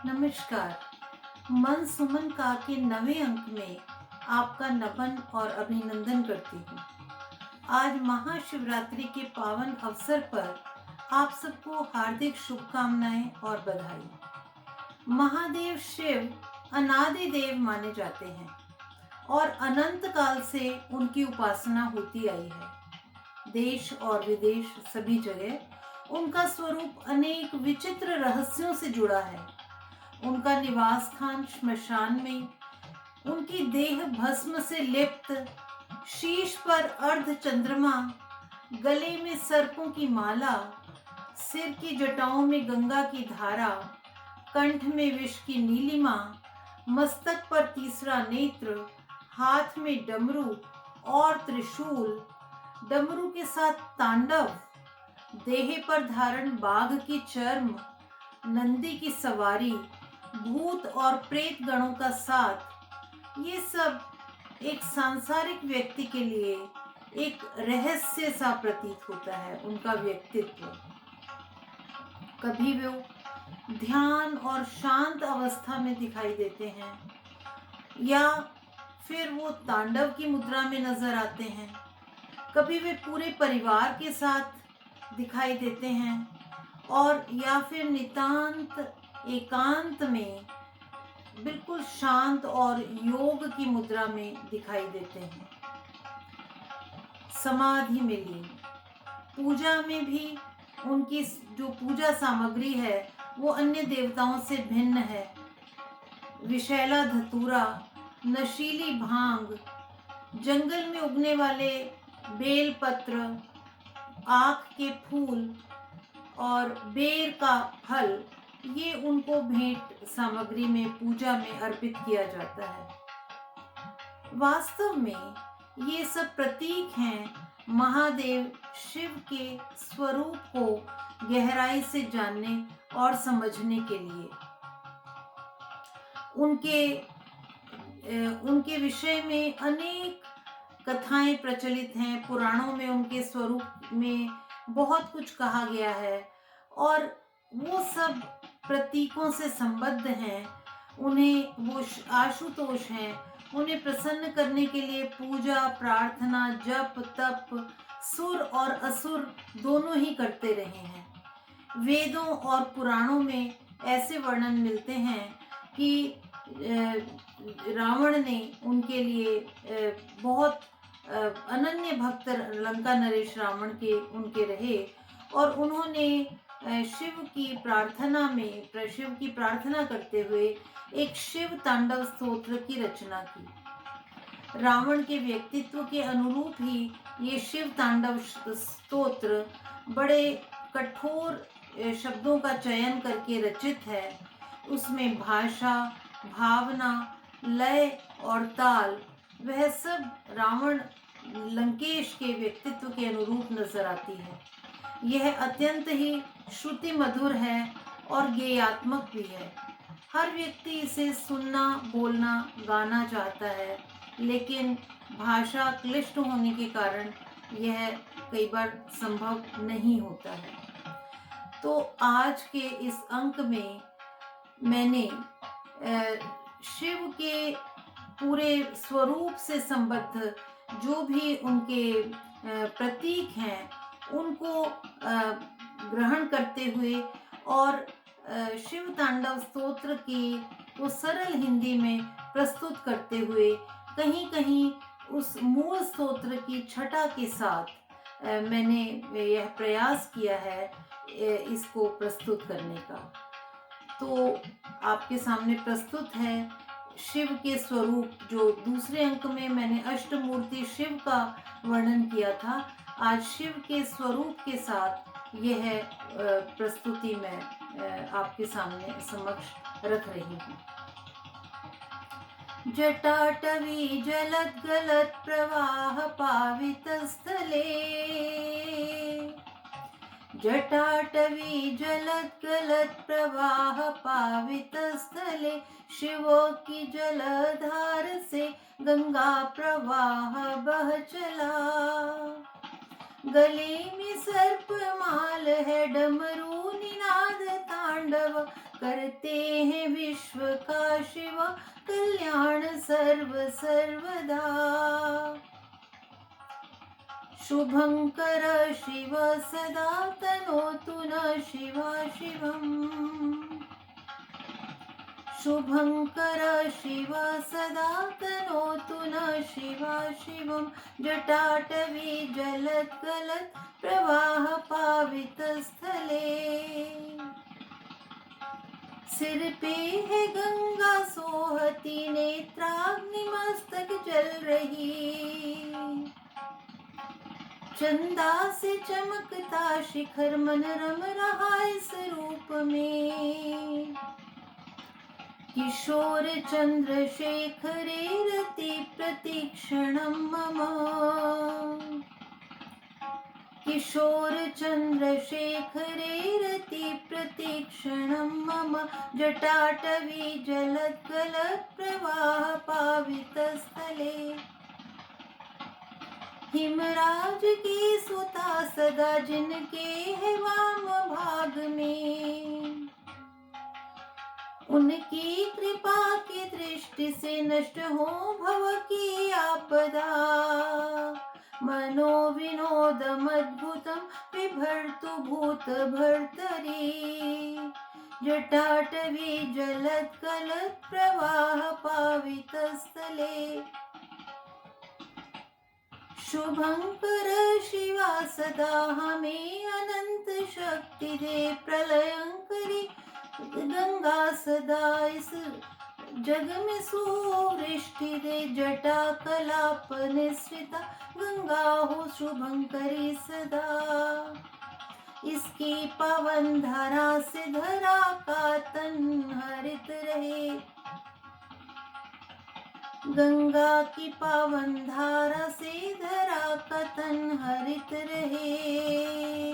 नमस्कार। मन सुमन का के नवे अंक में आपका नमन और अभिनंदन करती हूँ। आज महाशिवरात्रि के पावन अवसर पर आप सबको हार्दिक शुभकामनाएं और बधाई। महादेव शिव अनादि देव माने जाते हैं और अनंत काल से उनकी उपासना होती आई है। देश और विदेश सभी जगह उनका स्वरूप अनेक विचित्र रहस्यों से जुड़ा है। उनका निवास स्थान श्मशान में, उनकी देह भस्म से लिप्त, शीश पर अर्ध चंद्रमा, गले में सर्पों की माला, सिर की जटाओं में गंगा की धारा, कंठ में विष की नीलिमा, मस्तक पर तीसरा नेत्र, हाथ में डमरू और त्रिशूल, डमरू के साथ तांडव, देह पर धारण बाघ की चर्म, नंदी की सवारी, भूत और प्रेत गणों का साथ, ये सब एक सांसारिक व्यक्ति के लिए एक रहस्य सा प्रतीत होता है। उनका व्यक्तित्व कभी वो ध्यान और शांत अवस्था में दिखाई देते हैं या फिर वो तांडव की मुद्रा में नजर आते हैं। कभी वे पूरे परिवार के साथ दिखाई देते हैं और या फिर नितांत एकांत में बिल्कुल शांत और योग की मुद्रा में दिखाई देते हैं। समाधि में लीन। पूजा में भी उनकी जो पूजा सामग्री है वो अन्य देवताओं से भिन्न है। विषैला धतूरा, नशीली भांग, जंगल में उगने वाले बेल पत्र, आक के फूल और बेर का फल, ये उनको भेंट सामग्री में पूजा में अर्पित किया जाता है। वास्तव में ये सब प्रतीक हैं महादेव शिव के स्वरूप को गहराई से जानने और समझने के लिए। उनके विषय में अनेक कथाएं प्रचलित हैं। पुराणों में उनके स्वरूप में बहुत कुछ कहा गया है और वो सब प्रतीकों से संबद्ध हैं। उन्हें वो आशुतोष हैं। उन्हें प्रसन्न करने के लिए पूजा, प्रार्थना, जप, तप, सुर और असुर दोनों ही करते रहे हैं। वेदों और पुराणों में ऐसे वर्णन मिलते हैं कि रावण ने उनके लिए बहुत अनन्य भक्त लंका नरेश रावण के उनके रहे और उन्होंने शिव की प्रार्थना करते हुए एक शिव तांडव स्तोत्र की रचना की। रावण के व्यक्तित्व के अनुरूप ही ये शिव तांडव स्तोत्र बड़े कठोर शब्दों का चयन करके रचित है। उसमें भाषा, भावना, लय और ताल, वह सब रावण लंकेश के व्यक्तित्व के अनुरूप नजर आती है। यह अत्यंत ही श्रुति मधुर है और गेयात्मक भी है। हर व्यक्ति इसे सुनना, बोलना, गाना चाहता है, लेकिन भाषा क्लिष्ट होने के कारण यह कई बार संभव नहीं होता है। तो आज के इस अंक में मैंने शिव के पूरे स्वरूप से संबद्ध जो भी उनके प्रतीक हैं उनको ग्रहण करते हुए और शिव तांडव स्तोत्र की वो सरल हिंदी में प्रस्तुत करते हुए कहीं कहीं उस मूल स्तोत्र की छटा के साथ मैंने यह प्रयास किया है इसको प्रस्तुत करने का। तो आपके सामने प्रस्तुत है शिव के स्वरूप, जो दूसरे अंक में मैंने अष्टमूर्ति शिव का वर्णन किया था। आज शिव के स्वरूप के साथ यह प्रस्तुति मैं आपके सामने समक्ष रख रही हूँ। जटाटवी जलद्गलत् प्रवाह पावित स्थले, जटाटवी जलद्गलत् प्रवाह पावित स्थले, शिवो की जलधार से गंगा प्रवाह बह चला। गले में सर्प माल है, डमरू निनाद तांडव करते हैं विश्व का शिव, कल्याण सर्व सर्वदा। शुभंकर शिव सदा तनोतु न शिवा शिवम्। शुभंकर शिव सदा तनोतु न शिवा शिवम्। जटाटवी जलद्गलत् प्रवाह पावित स्थले। सिर पे है गंगा सोहती, नेत्राग्नि मस्तक जल रही। चंदा से चमकता शिखर, मन रम रहा इस रूप में। किशोर चंद्रशेखरे रति प्रतीक्षणं मम। किशोर चंद्रशेखरे रति प्रतीक्षणं मम। जटाटवी जलद्गलत् प्रवाह पावित स्थले। हिमराज की सुता सदा, जिनके है वाम भाग में। उनकी कृपा की दृष्टि से नष्ट हो भव की आपदा। मनोविनोदमद्भुतं बिभर्तु भूत भर्तरी। जटाटवी जलद्गलत् प्रवाह पावित स्थले। शुभंकर शिवा सदा हमें अनंत शक्ति दे। प्रलयंकरी गंगा सदा इस जग में सुवृष्टि दे। जटा कलाप निःसृता गंगा हो शुभंकरी सदा। इसकी पावन धारा से धरा का तन हरित रहे। गंगा की पावन धारा से धरा का तन हरित रहे।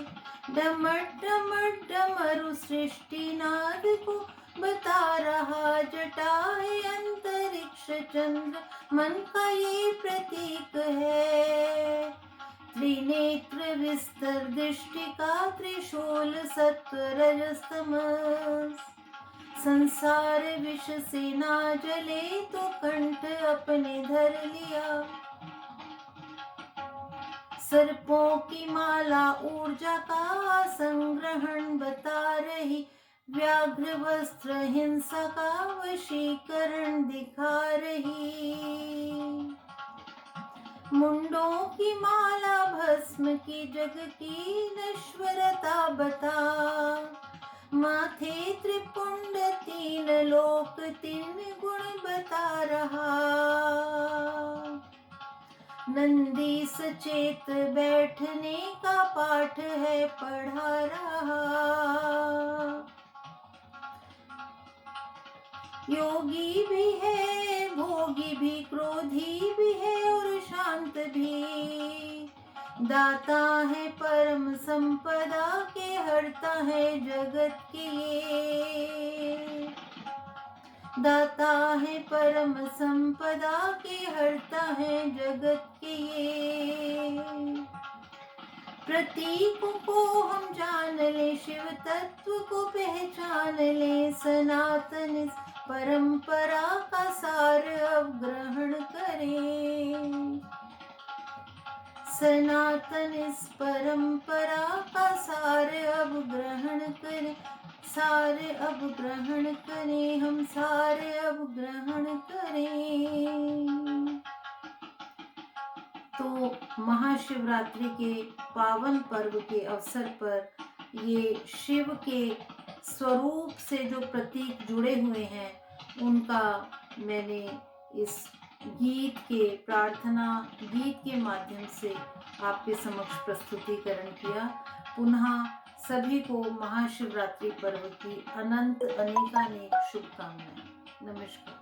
डमर डमर डमरु सृष्टि नाद को बता रहा। जटा है अंतरिक्ष चंद्र मन का ये प्रतीक है। त्रिनेत्र विस्तर दृष्टि का त्रिशूल सत्व रजस तमस। संसार विष से ना जले तो कंठ अपने धर लिया। सर्पों की माला ऊर्जा का संग्रहण बता रही। व्याघ्र वस्त्र हिंसा का वशीकरण दिखा रही। मुंडों की माला भस्म की जग की नश्वरता बता। माथे त्रिपुंड तीन लोक तीन गुण बता रहा। नंदी सचेत बैठने का पाठ है पढ़ा रहा। योगी भी है भोगी भी, क्रोधी भी है और शांत भी। दाता है परम संपदा के, हरता है जगत के ये। दाता है परम संपदा के, हरता है जगत के ये। प्रतीकों को हम जान ले, शिव तत्व को पहचान ले। सनातन इस परंपरा का सार अब ग्रहण करें। सनातन इस परंपरा का सार अब ग्रहण करें। सारे अब ग्रहण करें, हम सारे अब ग्रहण करें। तो महाशिवरात्रि के पावन पर्व के अवसर पर ये शिव के स्वरूप से जो प्रतीक जुड़े हुए हैं उनका मैंने इस गीत के प्रार्थना गीत के माध्यम से आपके समक्ष प्रस्तुतिकरण किया। पुनः सभी को महाशिवरात्रि पर्व की अनंत अनेकानेक शुभकामनाएं। नमस्कार।